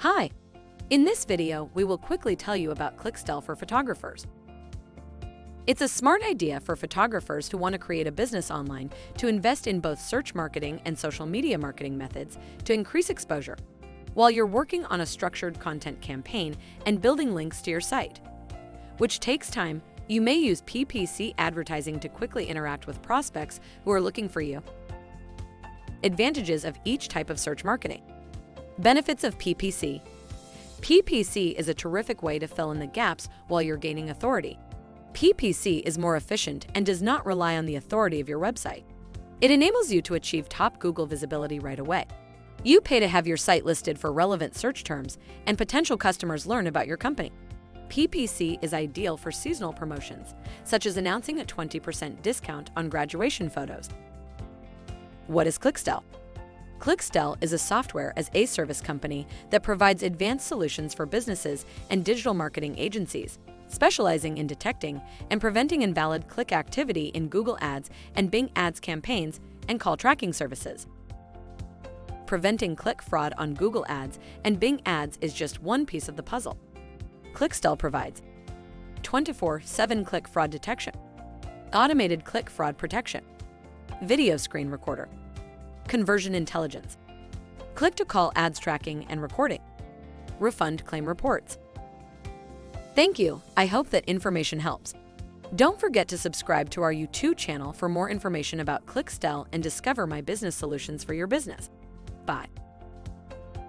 Hi! In this video, we will quickly tell you about Clixtell for Photographers. It's a smart idea for photographers who want to create a business online to invest in both search marketing and social media marketing methods to increase exposure, while you're working on a structured content campaign and building links to your site. Which takes time, you may use PPC advertising to quickly interact with prospects who are looking for you. Advantages of each type of search marketing. Benefits of PPC. PPC is a terrific way to fill in the gaps while you're gaining authority. PPC is more efficient and does not rely on the authority of your website. It enables you to achieve top Google visibility right away. You pay to have your site listed for relevant search terms, and potential customers learn about your company. PPC is ideal for seasonal promotions, such as announcing a 20% discount on graduation photos. What is Clixtell? Clixtell is a software as a service company that provides advanced solutions for businesses and digital marketing agencies, specializing in detecting and preventing invalid click activity in Google Ads and Bing Ads campaigns and call tracking services. Preventing click fraud on Google Ads and Bing Ads is just one piece of the puzzle. Clixtell provides 24/7 click fraud detection, automated click fraud protection, video screen recorder, conversion intelligence, click-to-call ads tracking and recording, refund claim reports. Thank you. I hope that information helps. Don't forget to subscribe to our YouTube channel for more information about Clixtell and discover my business solutions for your business. Bye.